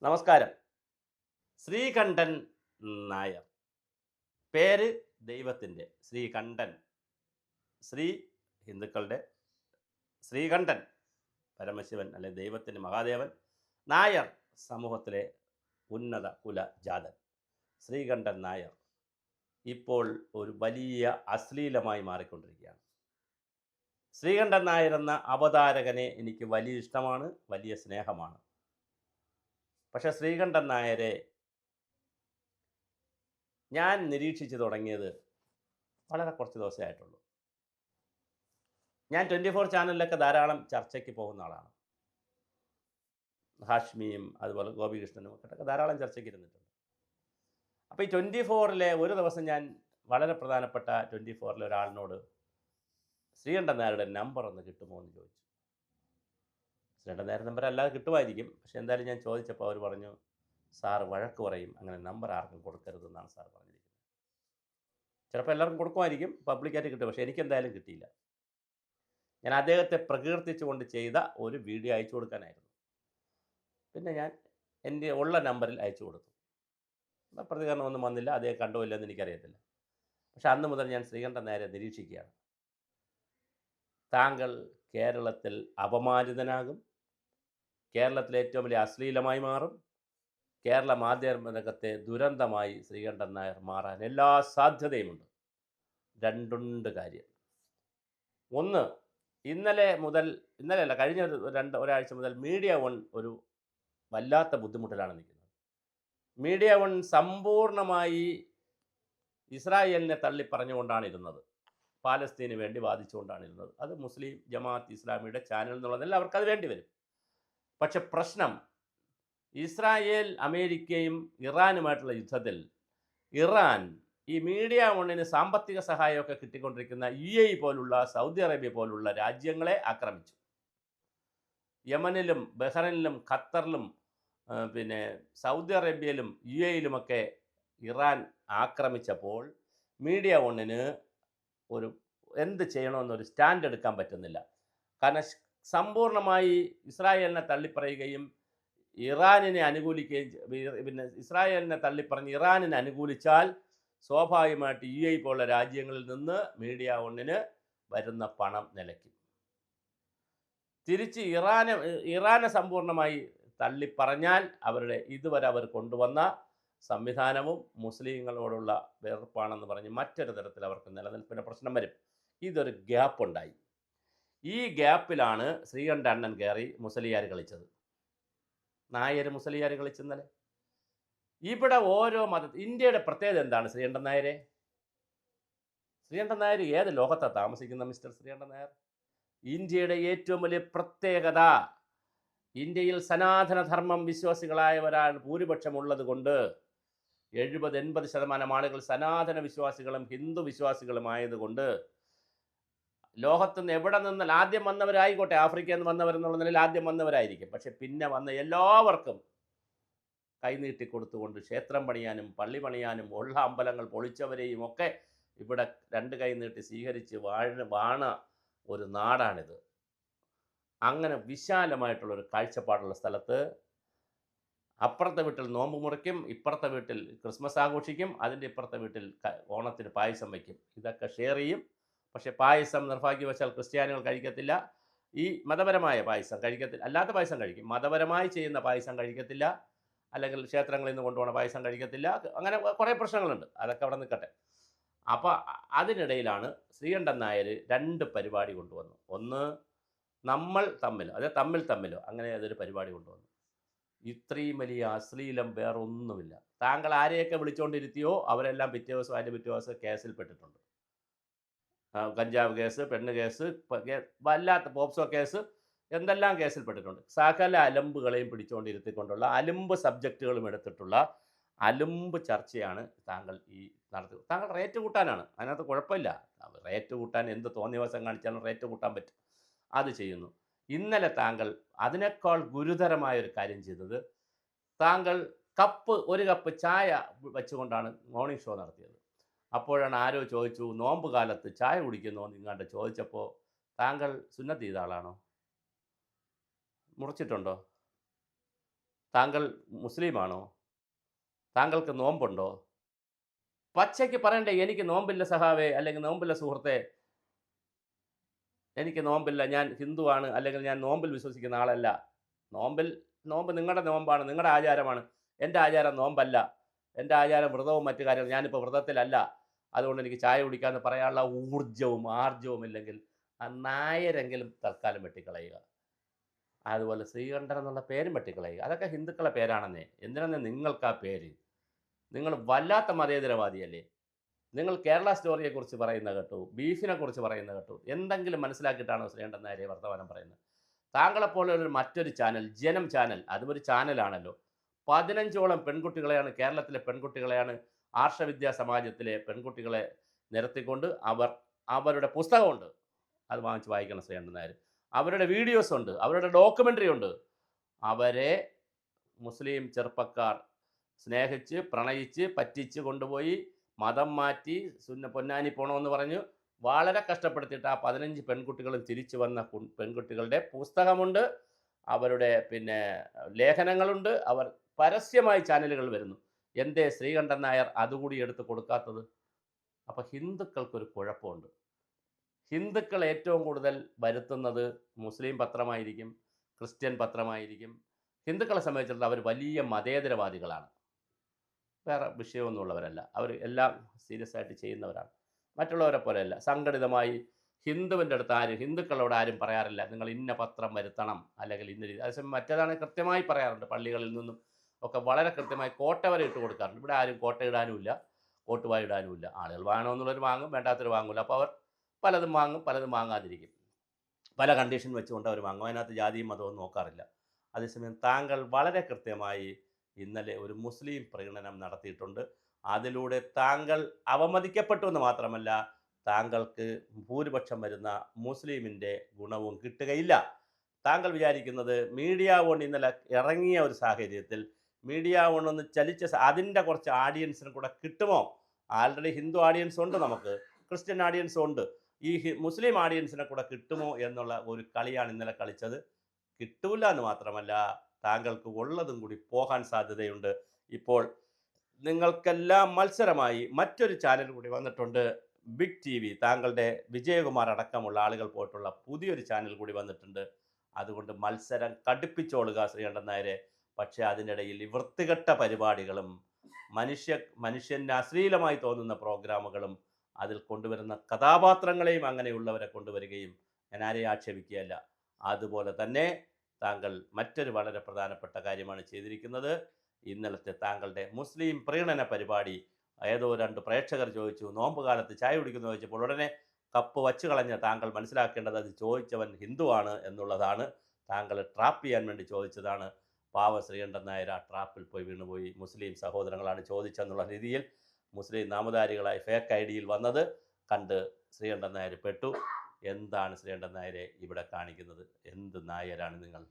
നമസ്കാരം. ശ്രീകണ്ഠൻ നായർ. പേര് ദൈവത്തിൻ്റെ ശ്രീകണ്ഠൻ. ശ്രീ ഹിന്ദുക്കളുടെ ശ്രീകണ്ഠൻ പരമശിവൻ അല്ലെ ദൈവത്തിൻ്റെ മഹാദേവൻ. നായർ സമൂഹത്തിലെ ഉന്നത കുല ജാതൻ. ശ്രീകണ്ഠൻ നായർ ഇപ്പോൾ ഒരു വലിയ അശ്ലീലമായി മാറിക്കൊണ്ടിരിക്കുകയാണ്. ശ്രീകണ്ഠൻ നായർ എന്ന അവതാരകനെ എനിക്ക് വലിയ ഇഷ്ടമാണ്, വലിയ സ്നേഹമാണ്. പക്ഷേ ശ്രീകണ്ഠൻ നായരെ ഞാൻ നിരീക്ഷിച്ച് തുടങ്ങിയത് വളരെ കുറച്ച് ദിവസമേ ആയിട്ടുള്ളൂ. ഞാൻ 24 ചാനലിലൊക്കെ ധാരാളം ചർച്ചയ്ക്ക് പോകുന്ന ആളാണ്. ഹാഷ്മിയും അതുപോലെ ഗോപികൃഷ്ണനും ഒക്കെ ധാരാളം ചർച്ചയ്ക്ക് ഇരുന്നിട്ടുണ്ട്. അപ്പോൾ ഈ 24-ലെ ഒരു ദിവസം ഞാൻ വളരെ പ്രധാനപ്പെട്ട 24-ലെ ഒരാളിനോട് ശ്രീകണ്ഠൻ നായരുടെ നമ്പർ ഒന്ന് കിട്ടുമോ എന്ന് ചോദിച്ചു. ശ്രീകണ്ഠൻ നായരുടെ നമ്പർ അല്ലാതെ കിട്ടുമായിരിക്കും, പക്ഷേ എന്തായാലും ഞാൻ ചോദിച്ചപ്പോൾ അവർ പറഞ്ഞു, സാർ വഴക്ക് പറയും, അങ്ങനെ നമ്പർ ആർക്കും കൊടുക്കരുതെന്നാണ് സാർ പറഞ്ഞിരിക്കുന്നത്. ചിലപ്പോൾ എല്ലാവർക്കും കൊടുക്കുമായിരിക്കും, പബ്ലിക്കായിട്ട് കിട്ടും, പക്ഷേ എനിക്കെന്തായാലും കിട്ടിയില്ല. ഞാൻ അദ്ദേഹത്തെ പ്രകീർത്തിച്ചുകൊണ്ട് ചെയ്ത ഒരു വീഡിയോ അയച്ചു കൊടുക്കാനായിരുന്നു. പിന്നെ ഞാൻ എൻ്റെ ഉള്ള നമ്പറിൽ അയച്ചു കൊടുത്തു. പ്രതികരണമൊന്നും വന്നില്ല, അദ്ദേഹം കണ്ടോ ഇല്ലെന്ന് എനിക്കറിയത്തില്ല. പക്ഷെ അന്ന് മുതൽ ഞാൻ ശ്രീകണ്ഠൻ നായരെ നിരീക്ഷിക്കുകയാണ്. താങ്കൾ കേരളത്തിൽ അപമാനിതനാകും, കേരളത്തിലെ ഏറ്റവും വലിയ അശ്ലീലമായി മാറും, കേരള മാധ്യമരംഗത്തെ ദുരന്തമായി ശ്രീകണ്ഠൻ നായർ മാറാൻ എല്ലാ സാധ്യതയുമുണ്ട്. രണ്ടുണ്ട് കാര്യം. ഒന്ന്, ഇന്നലെയല്ല കഴിഞ്ഞ ഒരാഴ്ച മുതൽ മീഡിയ വൺ ഒരു വല്ലാത്ത ബുദ്ധിമുട്ടിലാണ് നിൽക്കുന്നത്. മീഡിയ വൺ സമ്പൂർണ്ണമായി ഇസ്രായേലിനെ തള്ളിപ്പറഞ്ഞുകൊണ്ടാണ് ഇരുന്നത്, പാലസ്തീന് വേണ്ടി വാദിച്ചുകൊണ്ടാണ് ഇരുന്നത്. അത് മുസ്ലിം ജമാഅത്ത് ഇസ്ലാമിയുടെ ചാനൽ എന്നുള്ളതല്ല, അവർക്കത് വേണ്ടി വരും. പക്ഷെ പ്രശ്നം, ഇസ്രായേൽ അമേരിക്കയും ഇറാനുമായിട്ടുള്ള യുദ്ധത്തിൽ ഇറാൻ ഈ മീഡിയ വണ്ണിന് സാമ്പത്തിക സഹായമൊക്കെ കിട്ടിക്കൊണ്ടിരിക്കുന്ന UAE പോലുള്ള, സൗദി അറേബ്യ പോലുള്ള രാജ്യങ്ങളെ ആക്രമിച്ചു. യമനിലും ബഹ്റൈനിലും ഖത്തറിലും പിന്നെ സൗദി അറേബ്യയിലും UAE-യിലുമൊക്കെ ഇറാൻ ആക്രമിച്ചപ്പോൾ മീഡിയ വണ്ണിന് എന്ത് ചെയ്യണമെന്നൊരു സ്റ്റാൻഡ് എടുക്കാൻ പറ്റുന്നില്ല. കാരണം സമ്പൂർണ്ണമായി ഇസ്രായേലിനെ തള്ളിപ്പറയുകയും ഇറാനിനെ അനുകൂലിക്കുകയും, പിന്നെ ഇസ്രായേലിനെ തള്ളിപ്പറഞ്ഞ് ഇറാനിനെ അനുകൂലിച്ചാൽ സ്വാഭാവികമായിട്ട് UAE പോലുള്ള രാജ്യങ്ങളിൽ നിന്ന് മീഡിയ വണ്ണിന് വരുന്ന പണം നിലയ്ക്കും. തിരിച്ച് ഇറാനെ സമ്പൂർണ്ണമായി തള്ളിപ്പറഞ്ഞാൽ ഇതുവരെ അവർ കൊണ്ടുവന്ന സംവിധാനവും മുസ്ലിങ്ങളോടുള്ള വെറുപ്പാണെന്ന് പറഞ്ഞ് മറ്റൊരു തരത്തിൽ അവർക്ക് നിലനിൽപ്പിൻ്റെ പ്രശ്നം വരും. ഇതൊരു ഗ്യാപ്പുണ്ടായി. ഈ ഗ്യാപ്പിലാണ് ശ്രീകണ്ഠണ്ണൻ കയറി മുസ്ലിയാർ കളിച്ചത്. നായർ മുസ്ലിയാർ കളിച്ചെന്നല്ലേ. ഇവിടെ ഓരോ ഇന്ത്യയുടെ പ്രത്യേകത എന്താണ് ശ്രീകണ്ഠൻ നായരെ? ശ്രീകണ്ഠൻ നായർ ഏത് ലോകത്താണ് താമസിക്കുന്ന മിസ്റ്റർ ശ്രീകണ്ഠൻ നായർ? ഇന്ത്യയുടെ ഏറ്റവും വലിയ പ്രത്യേകത, ഇന്ത്യയിൽ സനാതനധർമ്മം വിശ്വാസികളായവരാണ് ഭൂരിപക്ഷമുള്ളത് കൊണ്ട് 70-80% ആളുകൾ സനാതന വിശ്വാസികളും ഹിന്ദു വിശ്വാസികളുമായതുകൊണ്ട് ലോകത്തുനിന്ന് എവിടെ നിന്നാൽ ആദ്യം വന്നവരായിക്കോട്ടെ, ആഫ്രിക്കയിൽ നിന്ന് വന്നവരെന്നുള്ള നിലയിൽ ആദ്യം വന്നവരായിരിക്കും, പക്ഷെ പിന്നെ വന്ന എല്ലാവർക്കും കൈനീട്ടി കൊടുത്തുകൊണ്ട് ക്ഷേത്രം പണിയാനും പള്ളി പണിയാനും ഉള്ള അമ്പലങ്ങൾ പൊളിച്ചവരെയും ഒക്കെ ഇവിടെ രണ്ട് കൈ നീട്ടി സ്വീകരിച്ച് വാണ ഒരു നാടാണിത്. അങ്ങനെ വിശാലമായിട്ടുള്ളൊരു കാഴ്ചപ്പാടുള്ള സ്ഥലത്ത് അപ്പുറത്തെ വീട്ടിൽ നോമ്പ് മുറിക്കും, ഇപ്പുറത്തെ വീട്ടിൽ ക്രിസ്മസ് ആഘോഷിക്കും, അതിൻ്റെ ഇപ്പുറത്തെ വീട്ടിൽ ഓണത്തിന് പായസം വയ്ക്കും, ഇതൊക്കെ ഷെയർ ചെയ്യും. പക്ഷേ പായസം നിർഭാഗ്യവശാൽ ക്രിസ്ത്യാനികൾ കഴിക്കത്തില്ല. ഈ മതപരമായ പായസം കഴിക്കത്തില്ല, അല്ലാത്ത പായസം കഴിക്കും. മതപരമായി ചെയ്യുന്ന പായസം കഴിക്കത്തില്ല, അല്ലെങ്കിൽ ക്ഷേത്രങ്ങളിൽ നിന്ന് കൊണ്ടുപോകുന്ന പായസം കഴിക്കത്തില്ല. അങ്ങനെ കുറേ പ്രശ്നങ്ങളുണ്ട്, അതൊക്കെ അവിടെ നിൽക്കട്ടെ. അപ്പോൾ അതിനിടയിലാണ് ശ്രീകണ്ഠൻ നായർ 2 പരിപാടി കൊണ്ടുവന്നു. ഒന്ന്, നമ്മൾ തമ്മിലോ അങ്ങനെ അതൊരു പരിപാടി കൊണ്ടുവന്നു. ഇത്രയും വലിയ അശ്ലീലം വേറൊന്നുമില്ല. താങ്കൾ ആരെയൊക്കെ വിളിച്ചുകൊണ്ടിരുത്തിയോ അവരെല്ലാം പിറ്റേ ദിവസം കേസിൽപ്പെട്ടിട്ടുണ്ട്. കഞ്ചാവ് കേസ്, പെണ്ണ് കേസ്, വല്ലാത്ത പോപ്സോ കേസ്, എന്തെല്ലാം കേസിൽപ്പെട്ടിട്ടുണ്ട്. സകല അലമ്പുകളെയും പിടിച്ചുകൊണ്ടിരുത്തിക്കൊണ്ടുള്ള അലമ്പ് സബ്ജക്റ്റുകളും എടുത്തിട്ടുള്ള അലമ്പ് ചർച്ചയാണ് താങ്കൾ നടത്തുക. താങ്കൾ റേറ്റ് കൂട്ടാനാണ്, അതിനകത്ത് കുഴപ്പമില്ല. റേറ്റ് കൂട്ടാൻ എന്ത് തോന്നിയവസം കാണിച്ചാലും റേറ്റ് കൂട്ടാൻ പറ്റും, അത് ചെയ്യുന്നു. ഇന്നലെ താങ്കൾ അതിനേക്കാൾ ഗുരുതരമായൊരു കാര്യം ചെയ്തത്, താങ്കൾ ഒരു കപ്പ് ചായ വെച്ചുകൊണ്ടാണ് മോർണിംഗ് ഷോ നടത്തിയത്. അപ്പോഴാണ് ആരോ ചോദിച്ചു, നോമ്പ് കാലത്ത് ചായ കുടിക്കുന്നോ നിങ്ങാണ്ട് ചോദിച്ചപ്പോൾ താങ്കൾ സുന്നത്ത് ചെയ്ത ആളാണോ? മുറിച്ചിട്ടുണ്ടോ? താങ്കൾ മുസ്ലിമാണോ? താങ്കൾക്ക് നോമ്പുണ്ടോ? പച്ചയ്ക്ക് പറയണ്ടേ, എനിക്ക് നോമ്പില്ല സഖാവേ, അല്ലെങ്കിൽ നോമ്പില്ല സുഹൃത്തേ, എനിക്ക് നോമ്പില്ല, ഞാൻ ഹിന്ദുവാണ്, അല്ലെങ്കിൽ ഞാൻ നോമ്പിൽ വിശ്വസിക്കുന്ന ആളല്ല. നോമ്പിൽ നോമ്പ് നിങ്ങളുടെ നോമ്പാണ്, നിങ്ങളുടെ ആചാരമാണ്. എൻ്റെ ആചാരം നോമ്പല്ല. എൻ്റെ ആചാരം വ്രതവും മറ്റു കാര്യങ്ങളും. ഞാനിപ്പോൾ വ്രതത്തിലല്ല, അതുകൊണ്ട് എനിക്ക് ചായ കുടിക്കാമെന്ന് പറയാനുള്ള ഊർജ്ജവും ആർജ്ജവും ഇല്ലെങ്കിൽ ആ നായരെങ്കിലും തൽക്കാലം വെട്ടിക്കളയുക. അതുപോലെ ശ്രീകണ്ഠൻ എന്നുള്ള പേരും വെട്ടിക്കളയുക. അതൊക്കെ ഹിന്ദുക്കളുടെ പേരാണെന്നേ. എന്തിനാണ് നിങ്ങൾക്ക് ആ പേര്? നിങ്ങൾ വല്ലാത്ത മതേതരവാദിയല്ലേ? നിങ്ങൾ കേരള സ്റ്റോറിയെക്കുറിച്ച് പറയുന്ന കേട്ടു, ബീഫിനെക്കുറിച്ച് പറയുന്ന കേട്ടു. എന്തെങ്കിലും മനസ്സിലാക്കിയിട്ടാണോ ശ്രീകണ്ഠൻ നായരെ വർത്തമാനം പറയുന്നത്? താങ്കളെപ്പോലെ ഒരു മറ്റൊരു ചാനൽ, ജനം ചാനൽ, അതും ഒരു ചാനലാണല്ലോ. 15ഓളം പെൺകുട്ടികളെയാണ്, കേരളത്തിലെ പെൺകുട്ടികളെയാണ്, ആർഷവിദ്യാ സമാജത്തിലെ പെൺകുട്ടികളെ നിരത്തിക്കൊണ്ട് അവരുടെ പുസ്തകമുണ്ട്, അത് വാങ്ങിച്ച് വായിക്കണം ശ്രീകണ്ഠൻ നായർ. അവരുടെ വീഡിയോസ് ഉണ്ട്, അവരുടെ ഡോക്യുമെൻ്ററി ഉണ്ട്. അവരെ മുസ്ലിം ചെറുപ്പക്കാർ സ്നേഹിച്ച് പ്രണയിച്ച് പറ്റിച്ച് കൊണ്ടുപോയി മതം മാറ്റി പൊന്നാനി പോകണമെന്ന് പറഞ്ഞു വളരെ കഷ്ടപ്പെടുത്തിയിട്ട് ആ 15 പെൺകുട്ടികളും തിരിച്ചു വന്ന പെൺകുട്ടികളുടെ പുസ്തകമുണ്ട്, അവരുടെ ലേഖനങ്ങളുണ്ട്. അവർ പരസ്യമായി ചാനലുകൾ വരുന്നു. എന്തേ ശ്രീകണ്ഠൻ നായർ അതുകൂടി എടുത്ത് കൊടുക്കാത്തത്? അപ്പോൾ ഹിന്ദുക്കൾക്കൊരു കുഴപ്പമുണ്ട്. ഹിന്ദുക്കൾ ഏറ്റവും കൂടുതൽ വരുത്തുന്നത് മുസ്ലിം പത്രമായിരിക്കും, ക്രിസ്ത്യൻ പത്രമായിരിക്കും. ഹിന്ദുക്കളെ സംബന്ധിച്ചിടത്തോളം അവർ വലിയ മതേതരവാദികളാണ്, വേറെ വിഷയമൊന്നുമുള്ളവരല്ല. അവർ എല്ലാം സീരിയസ് ആയിട്ട് ചെയ്യുന്നവരാണ്. മറ്റുള്ളവരെ പോലെയല്ല സംഘടിതമായി. ഹിന്ദുവിൻ്റെ അടുത്ത് ഹിന്ദുക്കളോട് ആരും പറയാറില്ല നിങ്ങൾ ഇന്ന പത്രം വരുത്തണം അല്ലെങ്കിൽ ഇന്ന രീതി. അതേസമയം മറ്റേതാണ് കൃത്യമായി പറയാറുണ്ട്. പള്ളികളിൽ നിന്നും ഒക്കെ വളരെ കൃത്യമായി കോട്ട വരെ ഇട്ട് കൊടുക്കാറുണ്ട്. ഇവിടെ ആരും കോട്ട ഇടാനുമില്ല, കോട്ടുവായി ഇടാനുമില്ല. ആളുകൾ വാങ്ങണമെന്നുള്ളവർ വാങ്ങും, വേണ്ടാത്തവർ വാങ്ങില്ല. അപ്പോൾ അവർ പലതും വാങ്ങും, പലതും വാങ്ങാതിരിക്കും. പല കണ്ടീഷൻ വെച്ചുകൊണ്ട് അവർ വാങ്ങും. അതിനകത്ത് ജാതിയും മതവും നോക്കാറില്ല. അതേസമയം താങ്കൾ വളരെ കൃത്യമായി ഇന്നലെ ഒരു മുസ്ലിം പ്രകടനം നടത്തിയിട്ടുണ്ട്. അതിലൂടെ താങ്കൾ അവമതിക്കപ്പെട്ടു എന്ന് മാത്രമല്ല, താങ്കൾക്ക് ഭൂരിപക്ഷം വരുന്ന മുസ്ലിമിൻ്റെ ഗുണവും കിട്ടുകയില്ല. താങ്കൾ വിചാരിക്കുന്നത് മീഡിയ വൺ ഇന്നലെ ഇറങ്ങിയ ഒരു സാഹചര്യത്തിൽ മീഡിയ വൺ ഒന്ന് ചലിച്ച അതിൻ്റെ കുറച്ച് ആഡിയൻസിന് കൂടെ കിട്ടുമോ? ആൾറെഡി ഹിന്ദു ആഡിയൻസ് ഉണ്ട്, നമുക്ക് ക്രിസ്ത്യൻ ആഡിയൻസും ഉണ്ട്. ഈ മുസ്ലിം ആഡിയൻസിനെ കൂടെ കിട്ടുമോ എന്നുള്ള ഒരു കളിയാണ് ഇന്നലെ കളിച്ചത്. കിട്ടൂല എന്ന് മാത്രമല്ല, താങ്കൾക്ക് ഉള്ളതും കൂടി പോകാൻ സാധ്യതയുണ്ട്. ഇപ്പോൾ നിങ്ങൾക്കെല്ലാം മത്സരമായി മറ്റൊരു ചാനൽ കൂടി വന്നിട്ടുണ്ട്, ബിഗ് ടി വി. താങ്കളുടെ വിജയകുമാർ അടക്കമുള്ള ആളുകൾ പോയിട്ടുള്ള പുതിയൊരു ചാനൽ കൂടി വന്നിട്ടുണ്ട്. അതുകൊണ്ട് മത്സരം കടുപ്പിച്ചോളുക ശ്രീകണ്ഠൻ നായരെ. പക്ഷേ അതിനിടയിൽ ഈ വൃത്തികെട്ട പരിപാടികളും മനുഷ്യന് അശ്ലീലമായി തോന്നുന്ന പ്രോഗ്രാമുകളും അതിൽ കൊണ്ടുവരുന്ന കഥാപാത്രങ്ങളെയും അങ്ങനെയുള്ളവരെ കൊണ്ടുവരികയും, ഞാൻ ആരെയും ആക്ഷേപിക്കുകയല്ല. അതുപോലെ തന്നെ താങ്കൾ മറ്റൊരു വളരെ പ്രധാനപ്പെട്ട കാര്യമാണ് ചെയ്തിരിക്കുന്നത്. ഇന്നലത്തെ താങ്കളുടെ മുസ്ലിം പ്രീണന പരിപാടി ഏതോ 2 പ്രേക്ഷകർ ചോദിച്ചു, നോമ്പ് കാലത്ത് ചായ കുടിക്കുന്നു ചോദിച്ചപ്പോൾ ഉടനെ കപ്പ് വച്ചു കളഞ്ഞ താങ്കൾ മനസ്സിലാക്കേണ്ടത് അത് ചോദിച്ചവൻ ഹിന്ദുവാണ് എന്നുള്ളതാണ്. താങ്കൾ ട്രാപ്പ് ചെയ്യാൻ വേണ്ടി ചോദിച്ചതാണ്. പാവ ശ്രീകണ്ഠൻ നായർ ആ ട്രാപ്പിൽ പോയി വീണുപോയി. മുസ്ലിം സഹോദരങ്ങളാണ് ചോദിച്ചെന്നുള്ള രീതിയിൽ മുസ്ലിം നാമധാരികളായി ഫേക്ക് ഐഡിയിൽ വന്നത് കണ്ട് ശ്രീകണ്ഠൻ നായർ പെട്ടു. എന്താണ് ശ്രീകണ്ഠൻ നായരെ ഇവിടെ കാണിക്കുന്നത്? എന്ത് നായരാണ് നിങ്ങൾ?